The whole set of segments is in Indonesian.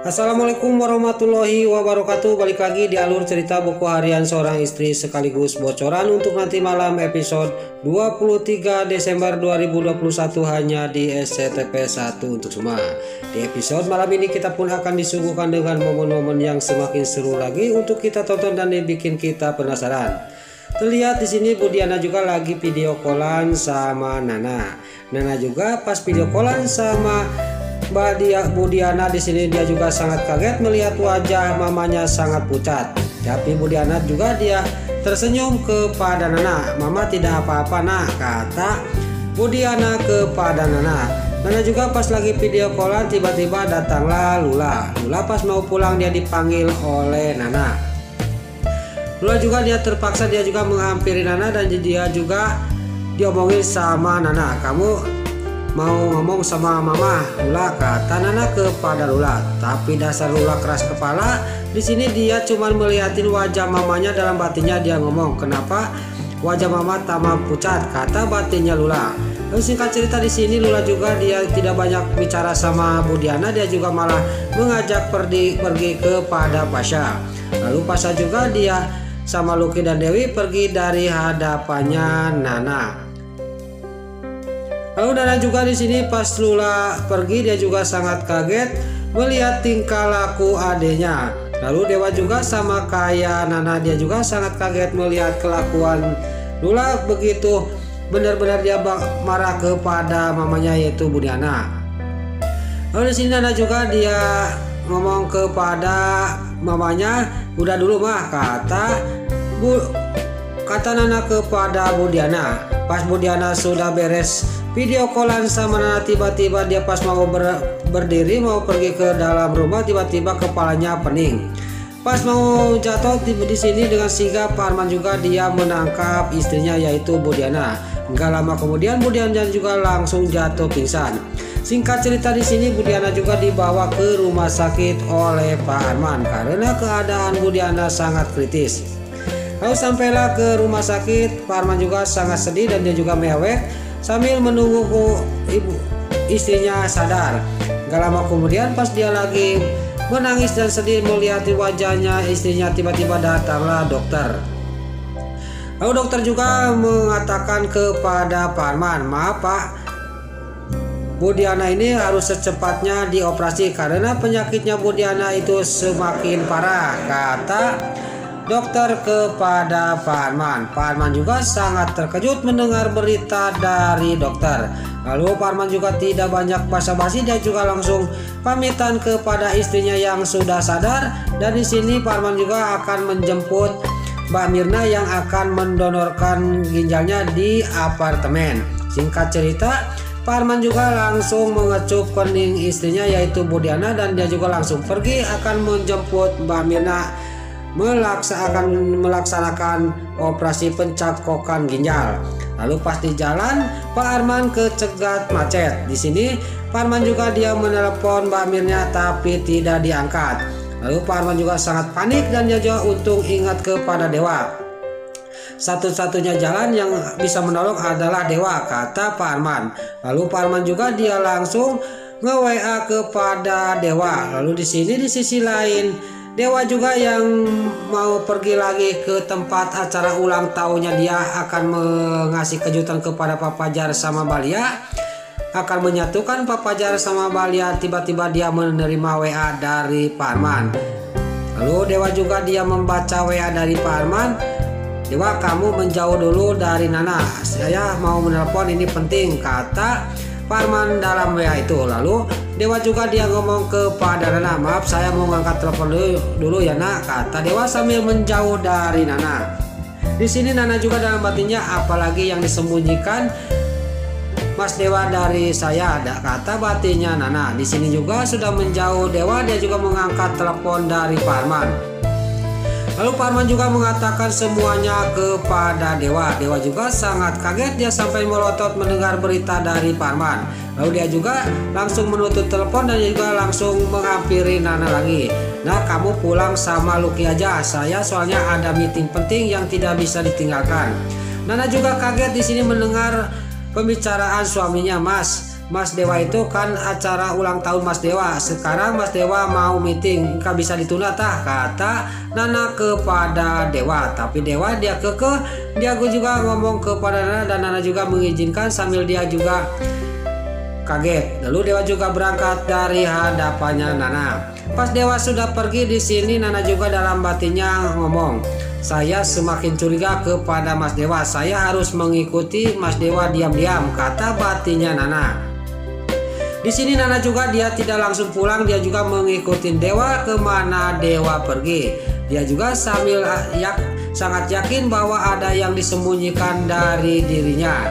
Assalamualaikum warahmatullahi wabarakatuh. Balik lagi di alur cerita buku harian seorang istri sekaligus bocoran untuk nanti malam episode 23 Desember 2021 hanya di SCTP 1 untuk semua. Di episode malam ini kita pun akan disuguhkan dengan momen-momen yang semakin seru lagi untuk kita tonton dan dibikin kita penasaran. Terlihat di sini Budiana juga lagi video callan sama Nana. Nana juga pas video callan sama Budiana di sini dia juga sangat kaget melihat wajah mamanya sangat pucat. Tapi Budiana juga dia tersenyum kepada Nana. "Mama tidak apa-apa nak," kata Budiana kepada Nana. Nana juga pas lagi video callan tiba-tiba datanglah Lula. Lula pas mau pulang dia dipanggil oleh Nana. Lula juga dia terpaksa dia juga menghampiri Nana dan dia juga diomongin sama Nana. "Kamu mau ngomong sama mama?" Lula kata Nana kepada Lula. Tapi dasar Lula keras kepala. Di sini dia cuma melihatin wajah mamanya, dalam batinnya dia ngomong, "Kenapa wajah mama tamam pucat?" kata batinnya Lula. Lalu singkat cerita di sini Lula juga dia tidak banyak bicara sama Budiana, dia juga malah mengajak pergi kepada Pasha. Lalu Pasha juga dia sama Lucky dan Dewi pergi dari hadapannya Nana. Lalu Nana juga di sini pas Lula pergi dia juga sangat kaget melihat tingkah laku adenya. Lalu Dewa juga sama kayak Nana dia juga sangat kaget melihat kelakuan Lula, begitu benar-benar dia marah kepada mamanya yaitu Budiana. Lalu di sini Nana juga dia ngomong kepada mamanya, "Udah dulu mah," kata Nana kepada Budiana. Pas Budiana sudah beres video callan sama Nana, tiba-tiba dia pas mau berdiri mau pergi ke dalam rumah, tiba-tiba kepalanya pening. Pas mau jatuh di sini dengan sigap Pak Arman juga dia menangkap istrinya yaitu Budiana. Enggak lama kemudian Budiana juga langsung jatuh pingsan. Singkat cerita di sini Budiana juga dibawa ke rumah sakit oleh Pak Arman karena keadaan Budiana sangat kritis. Lalu sampailah ke rumah sakit, Pak Arman juga sangat sedih dan dia juga mewek sambil menunggu istrinya sadar. Gak lama kemudian pas dia lagi menangis dan sedih melihat wajahnya istrinya, tiba-tiba datanglah dokter. Lalu dokter juga mengatakan kepada Pak Arman, "Maaf Pak, Budiana ini harus secepatnya dioperasi karena penyakitnya Budiana itu semakin parah," kata dokter kepada Pak Arman. Pak Arman juga sangat terkejut mendengar berita dari dokter. Lalu Pak Arman juga tidak banyak basa-basi, dia juga langsung pamitan kepada istrinya yang sudah sadar. Dan di sini Pak Arman juga akan menjemput Mbak Mirna yang akan mendonorkan ginjalnya di apartemen. Singkat cerita, Pak Arman juga langsung mengecup kening istrinya yaitu Budiana dan dia juga langsung pergi akan menjemput Mbak Mirna melaksanakan operasi pencakokan ginjal. Lalu pas di jalan Pak Arman kecegat macet. Di sini Pak Arman juga dia menelepon Mbak Mirna tapi tidak diangkat. Lalu Pak Arman juga sangat panik dan dia juga untung ingat kepada Dewa. Satu-satunya jalan yang bisa menolong adalah Dewa, kata Pak Arman. Lalu Pak Arman juga dia langsung nge-WA kepada Dewa. Lalu di sini di sisi lain Dewa juga yang mau pergi lagi ke tempat acara ulang tahunnya, dia akan mengasih kejutan kepada Pak Fajar sama Balia, akan menyatukan Pak Fajar sama Balia. Tiba-tiba dia menerima WA dari Pak Arman. Lalu Dewa juga dia membaca WA dari Pak Arman. "Dewa, kamu menjauh dulu dari Nana, saya mau menelpon, ini penting," kata Pak Arman dalam WA itu. Lalu Dewa juga dia ngomong kepada Nana, "Maaf saya mau ngangkat telepon dulu ya nak," kata Dewa sambil menjauh dari Nana. Di sini Nana juga dalam batinnya, "Apalagi yang disembunyikan Mas Dewa dari saya," ada kata batinnya Nana. Di sini juga sudah menjauh Dewa, dia juga mengangkat telepon dari Pak Arman. Lalu Pak Arman juga mengatakan semuanya kepada Dewa. Dewa juga sangat kaget, dia sampai melotot mendengar berita dari Pak Arman. Lalu dia juga langsung menutup telepon dan juga langsung menghampiri Nana lagi. "Nah, kamu pulang sama Lucky aja, saya soalnya ada meeting penting yang tidak bisa ditinggalkan." Nana juga kaget di sini mendengar pembicaraan suaminya. "Mas, Mas Dewa itu kan acara ulang tahun Mas Dewa. Sekarang Mas Dewa mau meeting, nggak bisa ditunda tah, kata Nana kepada Dewa. Tapi Dewa dia kekeh, dia juga ngomong kepada Nana dan Nana juga mengizinkan sambil dia juga kaget. Lalu Dewa juga berangkat dari hadapannya Nana. Pas Dewa sudah pergi, di sini Nana juga dalam batinnya ngomong, saya semakin curiga kepada Mas Dewa. Saya harus mengikuti Mas Dewa diam-diam, kata batinnya Nana. Di sini Nana juga dia tidak langsung pulang, dia juga mengikuti Dewa kemana Dewa pergi. Dia juga sambil sangat yakin bahwa ada yang disembunyikan dari dirinya.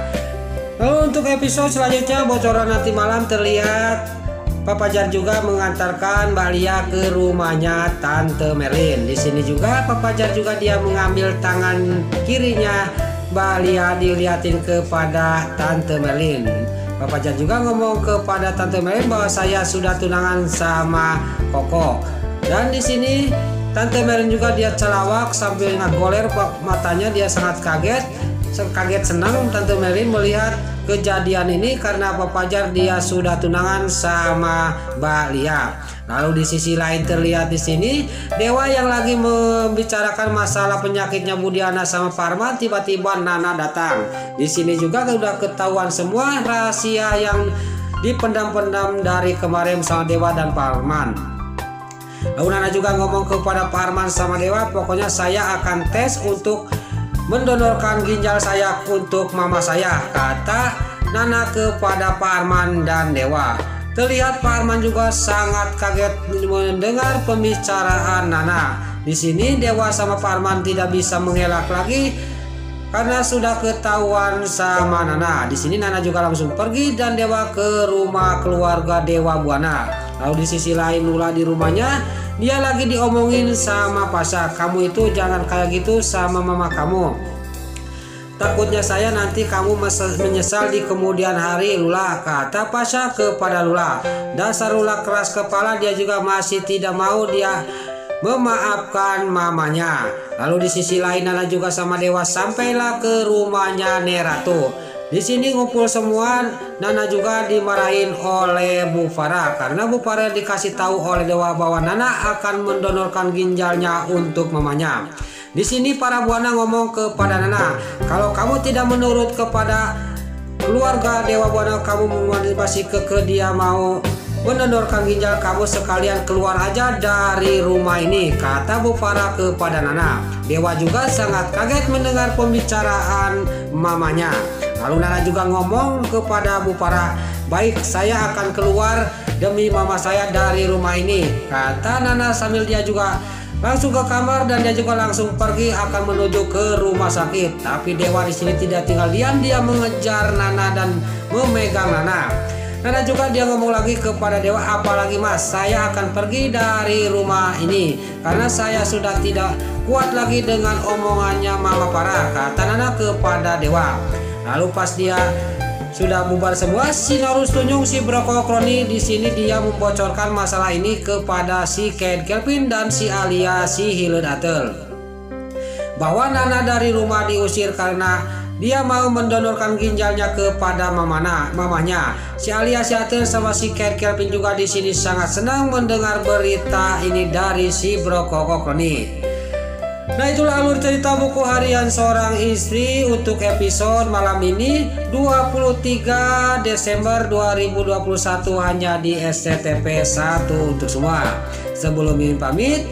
Lalu untuk episode selanjutnya bocoran nanti malam terlihat Pak Fajar juga mengantarkan Mbak Lia ke rumahnya Tante Merlin. Di sini juga Pak Fajar juga dia mengambil tangan kirinya Mbak Lia dilihatin kepada Tante Merlin. Pak Fajar juga ngomong kepada Tante Merlin bahwa saya sudah tunangan sama Koko. Dan di sini Tante Merlin juga dia celawak sambil ngagoler matanya, dia sangat kaget senang Tante Merlin melihat kejadian ini karena Pak Fajar dia sudah tunangan sama Mbak Lia. Lalu di sisi lain terlihat di sini Dewa yang lagi membicarakan masalah penyakitnya Budiana sama Parman, tiba-tiba Nana datang. Di sini juga sudah ketahuan semua rahasia yang dipendam-pendam dari kemarin sama Dewa dan Parman. Lalu Nana juga ngomong kepada Parman sama Dewa, pokoknya saya akan tes untuk mendonorkan ginjal saya untuk mama saya, kata Nana kepada Parman dan Dewa. Terlihat Parman juga sangat kaget mendengar pembicaraan Nana. Di sini Dewa sama Parman tidak bisa mengelak lagi karena sudah ketahuan sama Nana. Di sini Nana juga langsung pergi dan Dewa ke rumah keluarga Dewa Buana. Lalu di sisi lain Lula di rumahnya, dia lagi diomongin sama Pasha, kamu itu jangan kayak gitu sama mama kamu. Takutnya saya nanti kamu menyesal di kemudian hari, Lula, kata Pasha kepada Lula. Dasar Lula keras kepala, dia juga masih tidak mau dia memaafkan mamanya. Lalu di sisi lain Nana juga sama Dewa sampailah ke rumahnya Neratu. Di sini ngumpul semua. Nana juga dimarahin oleh Bu Farah karena Bu Farah dikasih tahu oleh Dewa bahwa Nana akan mendonorkan ginjalnya untuk mamanya. Di sini para buana ngomong kepada Nana, kalau kamu tidak menurut kepada keluarga Dewa Buana, kamu masih keke dia mau mendonorkan ginjal, kamu sekalian keluar aja dari rumah ini, kata Bu Farah kepada Nana. Dewa juga sangat kaget mendengar pembicaraan mamanya. Lalu Nana juga ngomong kepada Bu Farah, baik, saya akan keluar demi mama saya dari rumah ini, kata Nana sambil dia juga langsung ke kamar dan dia juga langsung pergi akan menuju ke rumah sakit. Tapi Dewa di sini tidak tinggal diam, dia mengejar Nana dan memegang Nana. Nana juga dia ngomong lagi kepada Dewa, apalagi mas, saya akan pergi dari rumah ini karena saya sudah tidak kuat lagi dengan omongannya Mama Farah, kata Nana kepada Dewa. Lalu pas dia sudah bubar semua, si Norus Tunjung, si Broko Kroni di sini dia membocorkan masalah ini kepada si Ken Kelvin dan si Alia si Hilen Atel, bahwa Nana dari rumah diusir karena dia mau mendonorkan ginjalnya kepada mamanya. Si Alia si Atel sama si Ken Kelvin juga di sini sangat senang mendengar berita ini dari si Broko Kroni. Nah, itulah alur cerita buku harian seorang istri untuk episode malam ini 23 Desember 2021 hanya di SCTV 1 untuk semua. Sebelum ini pamit,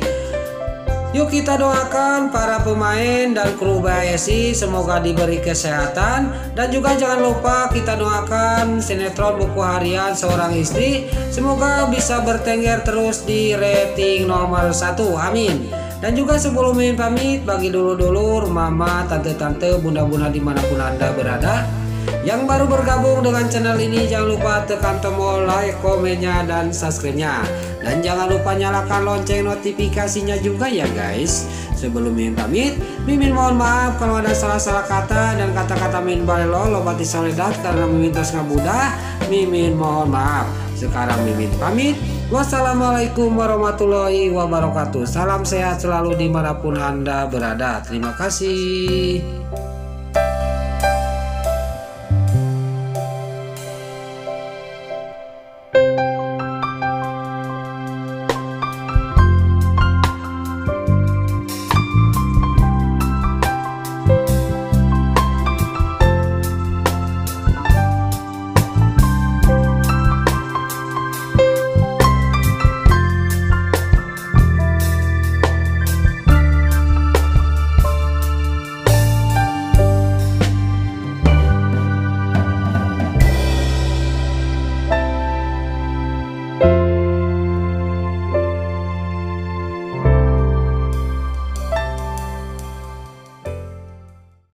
yuk kita doakan para pemain dan kru BSI semoga diberi kesehatan, dan juga jangan lupa kita doakan sinetron buku harian seorang istri semoga bisa bertengger terus di rating nomor 1, amin. Dan juga sebelum ingin pamit, bagi dulur-dulur, mama, tante-tante, bunda-bunda dimanapun anda berada yang baru bergabung dengan channel ini, jangan lupa tekan tombol like, komennya, dan subscribe-nya. Dan jangan lupa nyalakan lonceng notifikasinya juga ya guys. Sebelum ingin pamit, Mimin mohon maaf kalau ada salah-salah kata dan kata-kata Mimin balelo lobati soledat karena Mimin tos ngabudah. Mimin mohon maaf. Sekarang Mimin pamit. Wassalamualaikum warahmatullahi wabarakatuh. Salam sehat selalu dimanapun anda berada. Terima kasih.